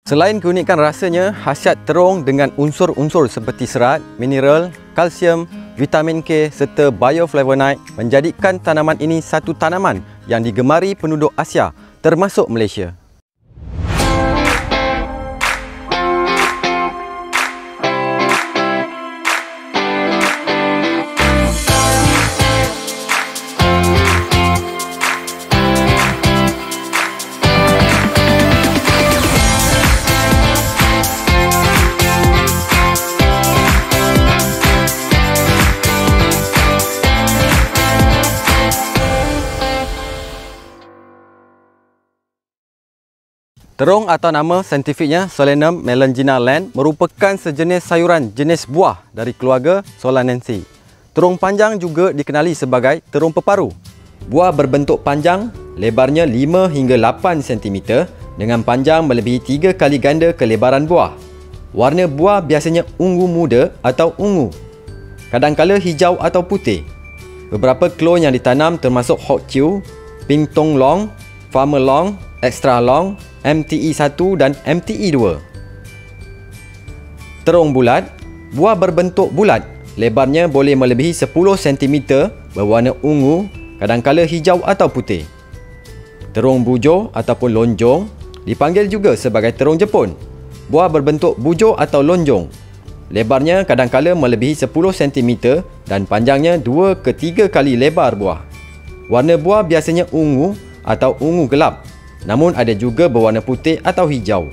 Selain keunikan rasanya, khasiat terung dengan unsur-unsur seperti serat, mineral, kalsium, vitamin K serta bioflavonoid menjadikan tanaman ini satu tanaman yang digemari penduduk Asia termasuk Malaysia. Terung atau nama saintifiknya Solanum melongena Lent merupakan sejenis sayuran jenis buah dari keluarga Solanaceae. Terung panjang juga dikenali sebagai terung peparu. Buah berbentuk panjang, lebarnya 5 hingga 8 cm dengan panjang melebihi 3 kali ganda kelebaran buah. Warna buah biasanya ungu muda atau ungu, kadang-kala hijau atau putih. Beberapa klon yang ditanam termasuk Hock Chew, Ping Tong Long, Farmer Long, Extra Long, MTE1 dan MTE2. Terung bulat. Buah berbentuk bulat. Lebarnya boleh melebihi 10 cm, berwarna ungu, kadangkala hijau atau putih. Terung bujur ataupun lonjong dipanggil juga sebagai terung Jepun. Buah berbentuk bujur atau lonjong. Lebarnya kadangkala melebihi 10 cm dan panjangnya 2 ke 3 kali lebar buah. Warna buah biasanya ungu atau ungu gelap, namun ada juga berwarna putih atau hijau.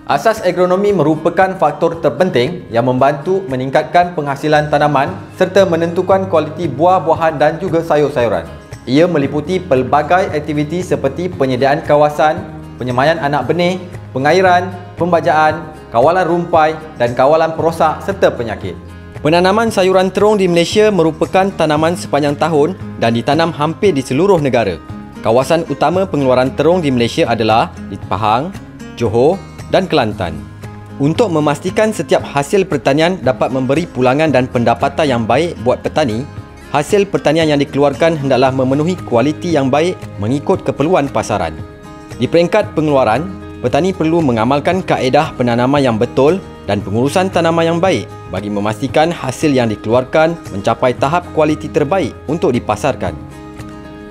Asas agronomi merupakan faktor terpenting yang membantu meningkatkan penghasilan tanaman serta menentukan kualiti buah-buahan dan juga sayur-sayuran. Ia meliputi pelbagai aktiviti seperti penyediaan kawasan, penyemaian anak benih, pengairan, pembajaan, kawalan rumpai dan kawalan perosak serta penyakit. Penanaman sayuran terung di Malaysia merupakan tanaman sepanjang tahun dan ditanam hampir di seluruh negara. Kawasan utama pengeluaran terung di Malaysia adalah di Pahang, Johor dan Kelantan. Untuk memastikan setiap hasil pertanian dapat memberi pulangan dan pendapatan yang baik buat petani, hasil pertanian yang dikeluarkan hendaklah memenuhi kualiti yang baik mengikut keperluan pasaran. Di peringkat pengeluaran, petani perlu mengamalkan kaedah penanaman yang betul dan pengurusan tanaman yang baik bagi memastikan hasil yang dikeluarkan mencapai tahap kualiti terbaik untuk dipasarkan.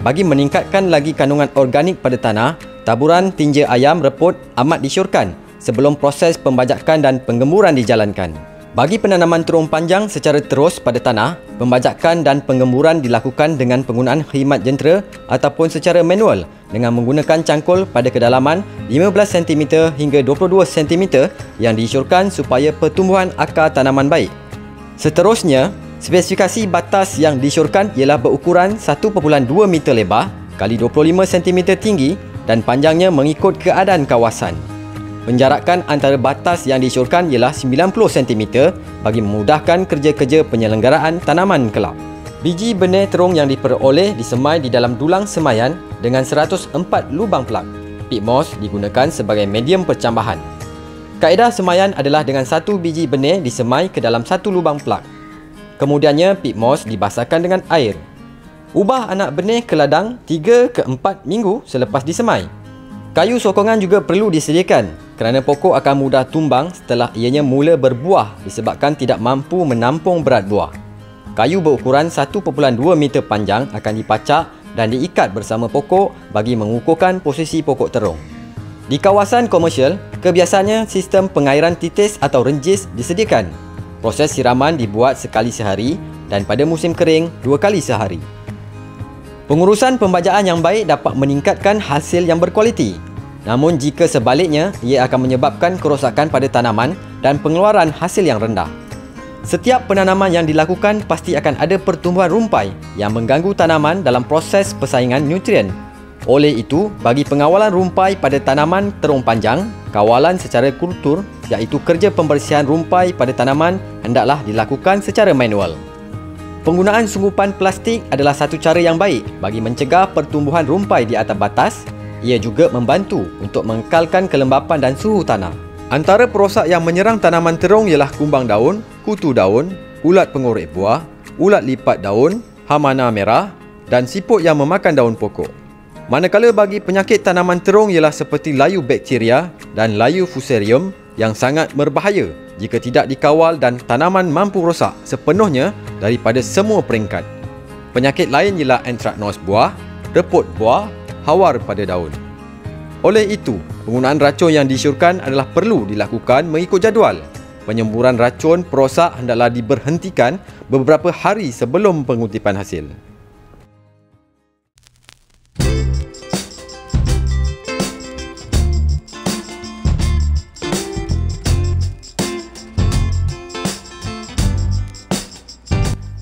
Bagi meningkatkan lagi kandungan organik pada tanah, taburan tinja ayam reput amat disyorkan sebelum proses pembajakan dan penggemburan dijalankan. Bagi penanaman terung panjang secara terus pada tanah, pembajakan dan penggemburan dilakukan dengan penggunaan khidmat jentera ataupun secara manual dengan menggunakan cangkul pada kedalaman 15 cm hingga 22 cm yang disyorkan supaya pertumbuhan akar tanaman baik. Seterusnya, spesifikasi batas yang disyorkan ialah berukuran 1.2 meter lebar kali 25 cm tinggi dan panjangnya mengikut keadaan kawasan. Penjarakan antara batas yang disyorkan ialah 90 cm bagi memudahkan kerja-kerja penyelenggaraan tanaman kelap. Biji benih terung yang diperoleh disemai di dalam dulang semaian dengan 104 lubang plug. Peat moss digunakan sebagai medium percambahan. Kaedah semaian adalah dengan satu biji benih disemai ke dalam satu lubang plug. Kemudiannya peat moss dibasahkan dengan air. Ubah anak benih ke ladang 3 ke 4 minggu selepas disemai. Kayu sokongan juga perlu disediakan kerana pokok akan mudah tumbang setelah ianya mula berbuah disebabkan tidak mampu menampung berat buah. Kayu berukuran 1.2 meter panjang akan dipacak dan diikat bersama pokok bagi mengukuhkan posisi pokok terung. Di kawasan komersial, kebiasaannya sistem pengairan titis atau renjis disediakan. Proses siraman dibuat sekali sehari dan pada musim kering 2 kali sehari. Pengurusan pembajaan yang baik dapat meningkatkan hasil yang berkualiti. Namun jika sebaliknya, ia akan menyebabkan kerosakan pada tanaman dan pengeluaran hasil yang rendah. Setiap penanaman yang dilakukan pasti akan ada pertumbuhan rumpai yang mengganggu tanaman dalam proses persaingan nutrien. Oleh itu, bagi pengawalan rumpai pada tanaman terung panjang, kawalan secara kultur iaitu kerja pembersihan rumpai pada tanaman hendaklah dilakukan secara manual. Penggunaan sunggupan plastik adalah satu cara yang baik bagi mencegah pertumbuhan rumpai di atas batas. Ia juga membantu untuk mengekalkan kelembapan dan suhu tanah. Antara perosak yang menyerang tanaman terung ialah kumbang daun, kutu daun, ulat pengorek buah, ulat lipat daun, hamana merah dan siput yang memakan daun pokok. Manakala bagi penyakit tanaman terung ialah seperti layu bakteria dan layu fusarium yang sangat berbahaya jika tidak dikawal dan tanaman mampu rosak sepenuhnya daripada semua peringkat. Penyakit lain ialah antraknos buah, reput buah, hawar pada daun. Oleh itu, penggunaan racun yang diisyorkan adalah perlu dilakukan mengikut jadual. Penyemburan racun perosak hendaklah diberhentikan beberapa hari sebelum pengutipan hasil.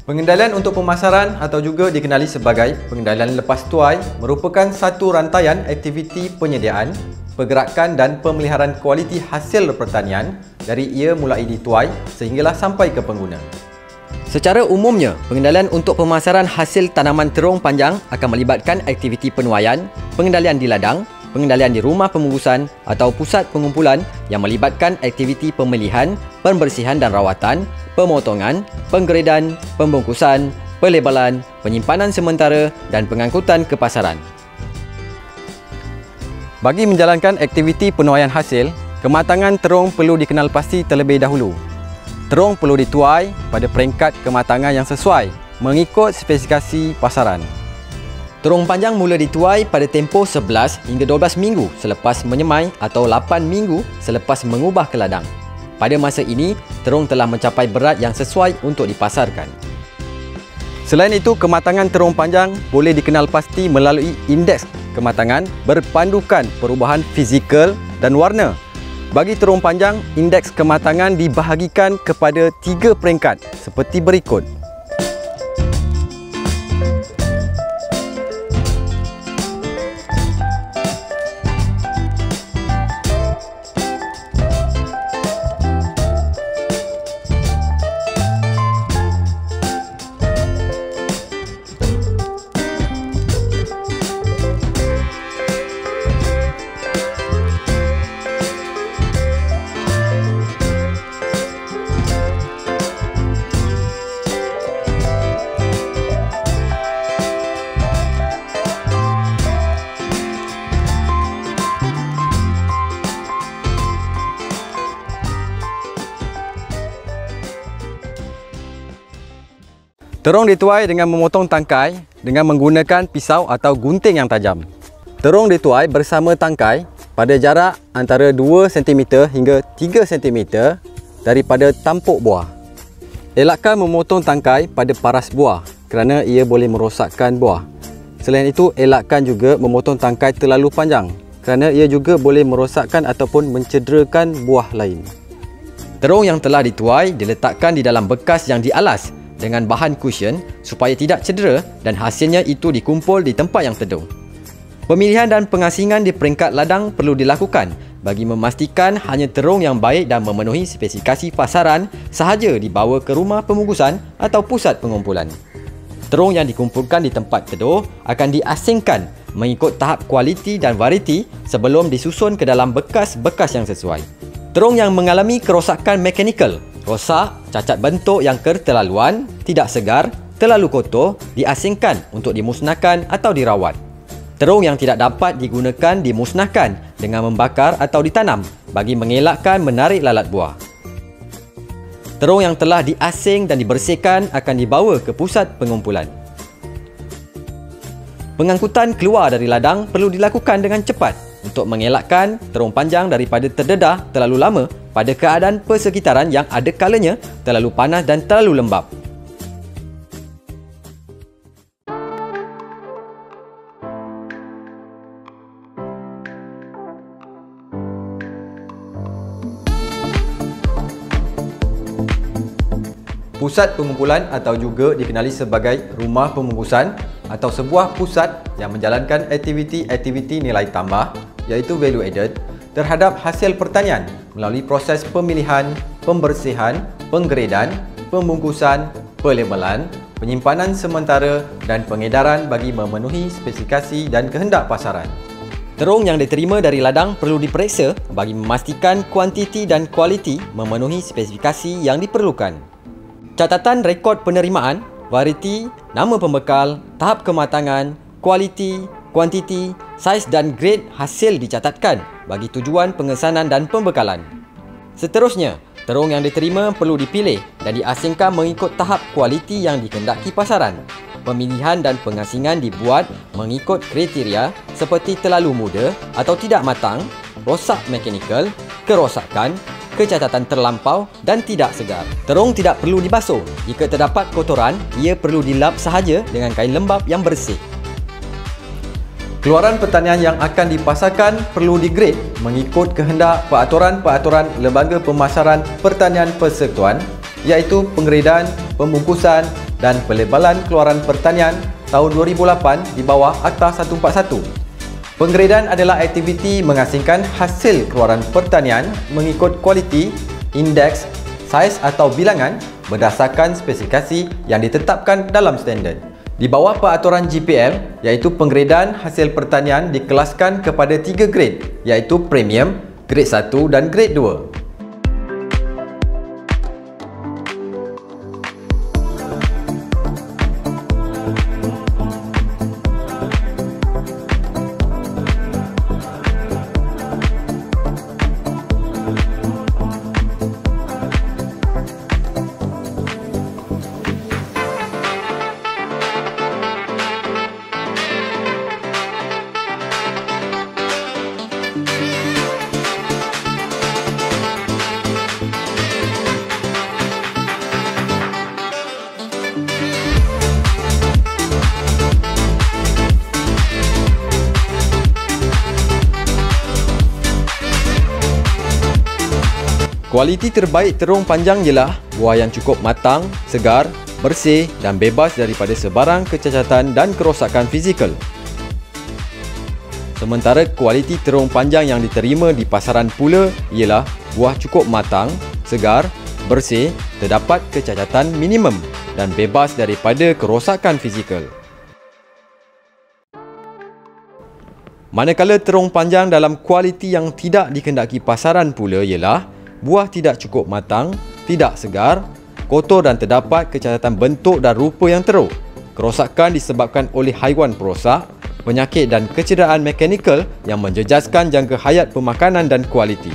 Pengendalian untuk pemasaran atau juga dikenali sebagai pengendalian lepas tuai merupakan satu rantaian aktiviti penyediaan, pergerakan dan pemeliharaan kualiti hasil pertanian dari ia mulai dituai sehinggalah sampai ke pengguna. Secara umumnya, pengendalian untuk pemasaran hasil tanaman terung panjang akan melibatkan aktiviti penuaian, pengendalian di ladang, pengendalian di rumah pembungkusan atau pusat pengumpulan yang melibatkan aktiviti pemilihan, pembersihan dan rawatan, pemotongan, penggeredan, pembungkusan, pelebalan, penyimpanan sementara dan pengangkutan ke pasaran. Bagi menjalankan aktiviti penuaian hasil, kematangan terung perlu dikenal pasti terlebih dahulu. Terung perlu dituai pada peringkat kematangan yang sesuai mengikut spesifikasi pasaran. Terung panjang mula dituai pada tempoh 11 hingga 12 minggu selepas menyemai atau 8 minggu selepas mengubah ke ladang. Pada masa ini, terung telah mencapai berat yang sesuai untuk dipasarkan. Selain itu, kematangan terung panjang boleh dikenal pasti melalui indeks kematangan berpandukan perubahan fizikal dan warna. Bagi terung panjang, indeks kematangan dibahagikan kepada 3 peringkat seperti berikut. Terung dituai dengan memotong tangkai dengan menggunakan pisau atau gunting yang tajam. Terung dituai bersama tangkai pada jarak antara 2 cm hingga 3 cm daripada tampuk buah. Elakkan memotong tangkai pada paras buah kerana ia boleh merosakkan buah. Selain itu, elakkan juga memotong tangkai terlalu panjang kerana ia juga boleh merosakkan ataupun mencederakan buah lain. Terung yang telah dituai diletakkan di dalam bekas yang dialas dengan bahan cushion supaya tidak cedera dan hasilnya itu dikumpul di tempat yang teduh. Pemilihan dan pengasingan di peringkat ladang perlu dilakukan bagi memastikan hanya terung yang baik dan memenuhi spesifikasi pasaran sahaja dibawa ke rumah pembungkusan atau pusat pengumpulan. Terung yang dikumpulkan di tempat teduh akan diasingkan mengikut tahap kualiti dan variti sebelum disusun ke dalam bekas-bekas yang sesuai. Terung yang mengalami kerosakan mekanikal, rosak, cacat bentuk yang keterlaluan, tidak segar, terlalu kotor, diasingkan untuk dimusnahkan atau dirawat. Terung yang tidak dapat digunakan dimusnahkan dengan membakar atau ditanam bagi mengelakkan menarik lalat buah. Terung yang telah diasing dan dibersihkan akan dibawa ke pusat pengumpulan. Pengangkutan keluar dari ladang perlu dilakukan dengan cepat untuk mengelakkan terung panjang daripada terdedah terlalu lama pada keadaan persekitaran yang ada kalanya terlalu panas dan terlalu lembap. Pusat pengumpulan atau juga dikenali sebagai rumah pembungkusan atau sebuah pusat yang menjalankan aktiviti-aktiviti nilai tambah iaitu value added terhadap hasil pertanian melalui proses pemilihan, pembersihan, penggeredan, pembungkusan, pelebelan, penyimpanan sementara dan pengedaran bagi memenuhi spesifikasi dan kehendak pasaran. Terung yang diterima dari ladang perlu diperiksa bagi memastikan kuantiti dan kualiti memenuhi spesifikasi yang diperlukan. Catatan rekod penerimaan, variti, nama pembekal, tahap kematangan, kualiti, kuantiti, saiz dan grade hasil dicatatkan bagi tujuan pengesanan dan pembekalan. Seterusnya, terung yang diterima perlu dipilih dan diasingkan mengikut tahap kualiti yang dikehendaki pasaran. Pemilihan dan pengasingan dibuat mengikut kriteria seperti terlalu muda atau tidak matang, rosak mekanikal, kerosakan, kecacatan terlampau dan tidak segar. Terung tidak perlu dibasuh. Jika terdapat kotoran, ia perlu dilap sahaja dengan kain lembap yang bersih. Keluaran pertanian yang akan dipasarkan perlu digrade mengikut kehendak peraturan-peraturan Lembaga Pemasaran Pertanian Persekutuan, iaitu penggradean, pembungkusan dan pelebalan keluaran pertanian tahun 2008 di bawah Akta 141. Penggradean adalah aktiviti mengasingkan hasil keluaran pertanian mengikut kualiti, indeks, saiz atau bilangan berdasarkan spesifikasi yang ditetapkan dalam standard. Di bawah peraturan GPL, iaitu penggradean hasil pertanian dikelaskan kepada 3 grade, iaitu premium, grade 1 dan grade 2. Kualiti terbaik terung panjang ialah buah yang cukup matang, segar, bersih dan bebas daripada sebarang kecacatan dan kerosakan fizikal. Sementara kualiti terung panjang yang diterima di pasaran pula ialah buah cukup matang, segar, bersih, terdapat kecacatan minimum dan bebas daripada kerosakan fizikal. Manakala terung panjang dalam kualiti yang tidak dikehendaki pasaran pula ialah buah tidak cukup matang, tidak segar, kotor dan terdapat kecacatan bentuk dan rupa yang teruk. Kerosakan disebabkan oleh haiwan perosak, penyakit dan kecederaan mekanikal yang menjejaskan jangka hayat pemakanan dan kualiti.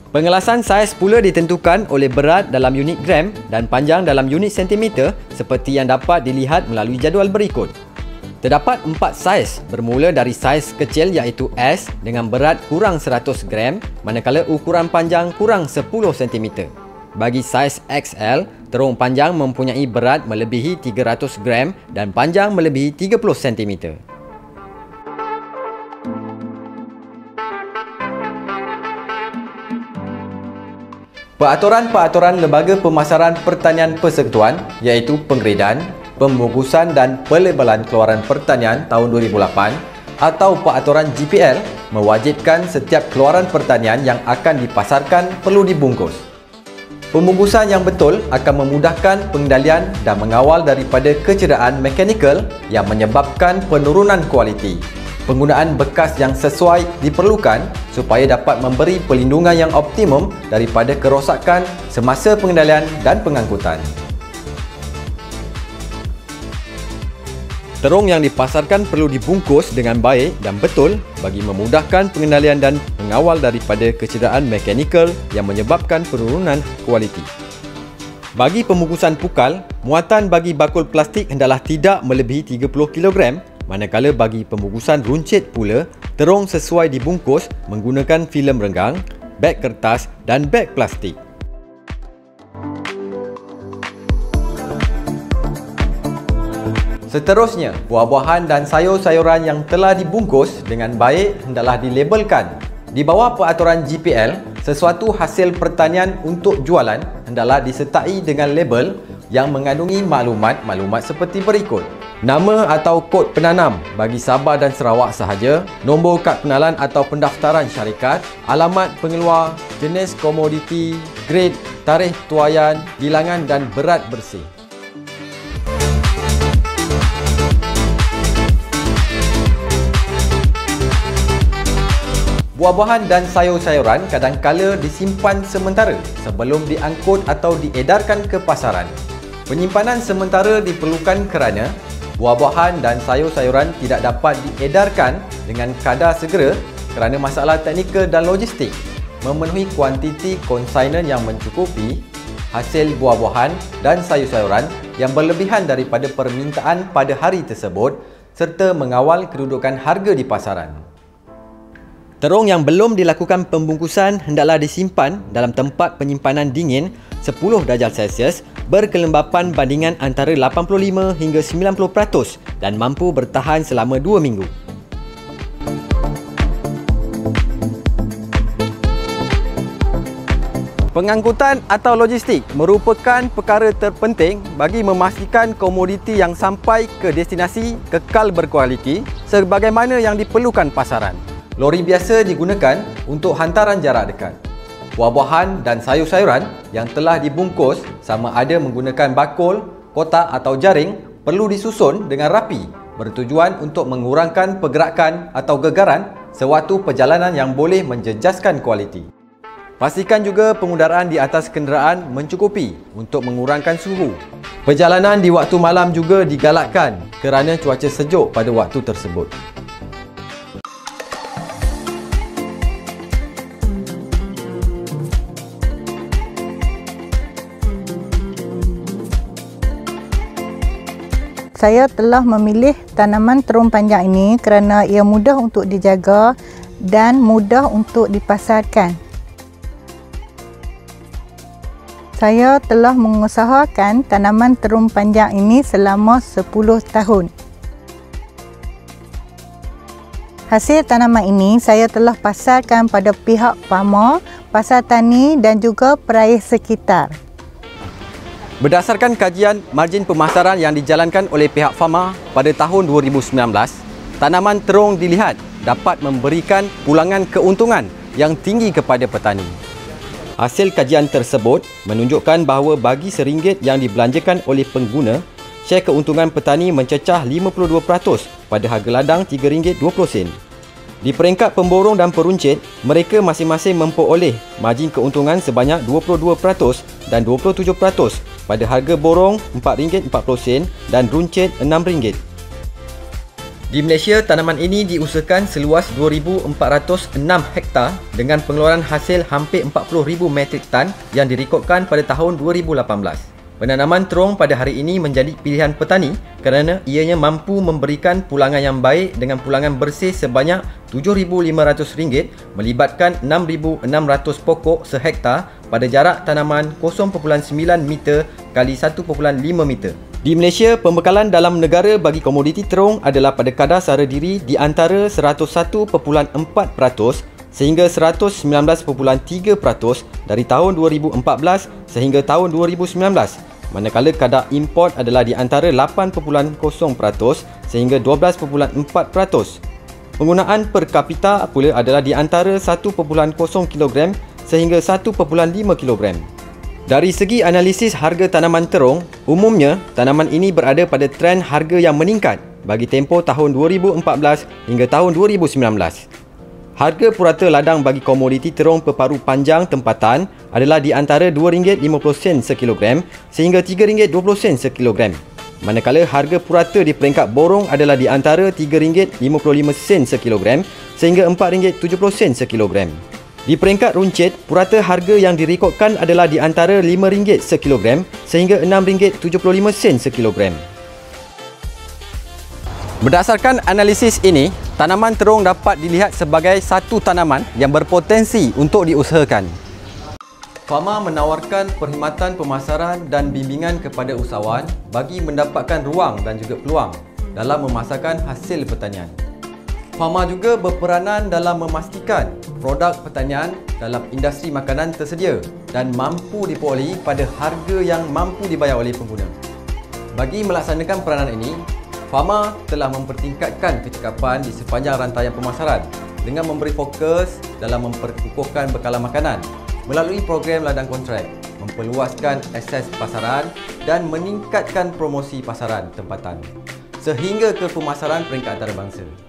Pengelasan saiz pula ditentukan oleh berat dalam unit gram dan panjang dalam unit sentimeter seperti yang dapat dilihat melalui jadual berikut. Terdapat 4 saiz bermula dari saiz kecil iaitu S dengan berat kurang 100 gram manakala ukuran panjang kurang 10 cm. Bagi saiz XL, terung panjang mempunyai berat melebihi 300 gram dan panjang melebihi 30 cm. Peraturan-peraturan Lembaga Pemasaran Pertanian Persekutuan iaitu penggradean, pembungkusan dan pelebalan keluaran pertanian tahun 2008 atau peraturan GPL mewajibkan setiap keluaran pertanian yang akan dipasarkan perlu dibungkus. Pembungkusan yang betul akan memudahkan pengendalian dan mengawal daripada kecederaan mekanikal yang menyebabkan penurunan kualiti. Penggunaan bekas yang sesuai diperlukan supaya dapat memberi perlindungan yang optimum daripada kerosakan semasa pengendalian dan pengangkutan. Terung yang dipasarkan perlu dibungkus dengan baik dan betul bagi memudahkan pengendalian dan mengawal daripada kecederaan mekanikal yang menyebabkan penurunan kualiti. Bagi pembungkusan pukal, muatan bagi bakul plastik hendaklah tidak melebihi 30 kg, manakala bagi pembungkusan runcit pula, terung sesuai dibungkus menggunakan filem renggang, beg kertas dan beg plastik. Seterusnya, buah-buahan dan sayur-sayuran yang telah dibungkus dengan baik hendaklah dilabelkan. Di bawah peraturan GPL, sesuatu hasil pertanian untuk jualan hendaklah disertai dengan label yang mengandungi maklumat-maklumat seperti berikut. Nama atau kod penanam bagi Sabah dan Sarawak sahaja, nombor kad pengenalan atau pendaftaran syarikat, alamat pengeluar, jenis komoditi, grade, tarikh tuaian, bilangan dan berat bersih. Buah-buahan dan sayur-sayuran kadangkala disimpan sementara sebelum diangkut atau diedarkan ke pasaran. Penyimpanan sementara diperlukan kerana buah-buahan dan sayur-sayuran tidak dapat diedarkan dengan kadar segera kerana masalah teknikal dan logistik. Memenuhi kuantiti konsainen yang mencukupi, hasil buah-buahan dan sayur-sayuran yang berlebihan daripada permintaan pada hari tersebut serta mengawal kedudukan harga di pasaran. Terung yang belum dilakukan pembungkusan hendaklah disimpan dalam tempat penyimpanan dingin 10 darjah Celsius berkelembapan bandingan antara 85 hingga 90% dan mampu bertahan selama 2 minggu. Pengangkutan atau logistik merupakan perkara terpenting bagi memastikan komoditi yang sampai ke destinasi kekal berkualiti sebagaimana yang diperlukan pasaran. Lori biasa digunakan untuk hantaran jarak dekat. Buah-buahan dan sayur-sayuran yang telah dibungkus sama ada menggunakan bakul, kotak atau jaring perlu disusun dengan rapi bertujuan untuk mengurangkan pergerakan atau gegaran sewaktu perjalanan yang boleh menjejaskan kualiti. Pastikan juga pengudaraan di atas kenderaan mencukupi untuk mengurangkan suhu. Perjalanan di waktu malam juga digalakkan kerana cuaca sejuk pada waktu tersebut. Saya telah memilih tanaman terung panjang ini kerana ia mudah untuk dijaga dan mudah untuk dipasarkan. Saya telah mengusahakan tanaman terung panjang ini selama 10 tahun. Hasil tanaman ini saya telah pasarkan pada pihak farmer, pasar tani dan juga peraih sekitar. Berdasarkan kajian margin pemasaran yang dijalankan oleh pihak Fama pada tahun 2019, tanaman terung dilihat dapat memberikan pulangan keuntungan yang tinggi kepada petani. Hasil kajian tersebut menunjukkan bahawa bagi RM1 yang dibelanjakan oleh pengguna, share keuntungan petani mencecah 52% pada harga ladang RM3.20. Di peringkat pemborong dan peruncit, mereka masing-masing memperoleh margin keuntungan sebanyak 22% dan 27% pada harga borong RM4.40 dan runcit RM6. Di Malaysia, tanaman ini diusahakan seluas 2,406 hektar dengan pengeluaran hasil hampir 40,000 metrik tan yang direkodkan pada tahun 2018. Penanaman terung pada hari ini menjadi pilihan petani kerana ianya mampu memberikan pulangan yang baik dengan pulangan bersih sebanyak RM7,500 melibatkan 6,600 pokok sehektar pada jarak tanaman 0.9 meter kali 1.5 meter. Di Malaysia, pembekalan dalam negara bagi komoditi terung adalah pada kadar sara diri di antara 101.4% sehingga 119.3% dari tahun 2014 sehingga tahun 2019, manakala kadar import adalah di antara 8.0% sehingga 12.4%. Penggunaan per kapita pula adalah di antara 1.0 kg sehingga 1.5 kg. Dari segi analisis harga tanaman terung, umumnya tanaman ini berada pada trend harga yang meningkat bagi tempoh tahun 2014 hingga tahun 2019. Harga purata ladang bagi komoditi terung peparu panjang tempatan adalah di antara RM2.50 sekilogram sehingga RM3.20 sekilogram. Manakala harga purata di peringkat borong adalah di antara RM3.55 sekilogram sehingga RM4.70 sekilogram. Di peringkat runcit, purata harga yang direkodkan adalah di antara RM5 sekilogram sehingga RM6.75 sekilogram. Berdasarkan analisis ini, tanaman terung dapat dilihat sebagai satu tanaman yang berpotensi untuk diusahakan. Fama menawarkan perkhidmatan pemasaran dan bimbingan kepada usahawan bagi mendapatkan ruang dan juga peluang dalam memasarkan hasil pertanian. Fama juga berperanan dalam memastikan produk pertanian dalam industri makanan tersedia dan mampu diperolehi pada harga yang mampu dibayar oleh pengguna. Bagi melaksanakan peranan ini, Fama telah mempertingkatkan kecekapan di sepanjang rantaian pemasaran dengan memberi fokus dalam memperkukuhkan bekalan makanan melalui program ladang kontrak, memperluaskan akses pasaran dan meningkatkan promosi pasaran tempatan sehingga ke pemasaran peringkat antarabangsa.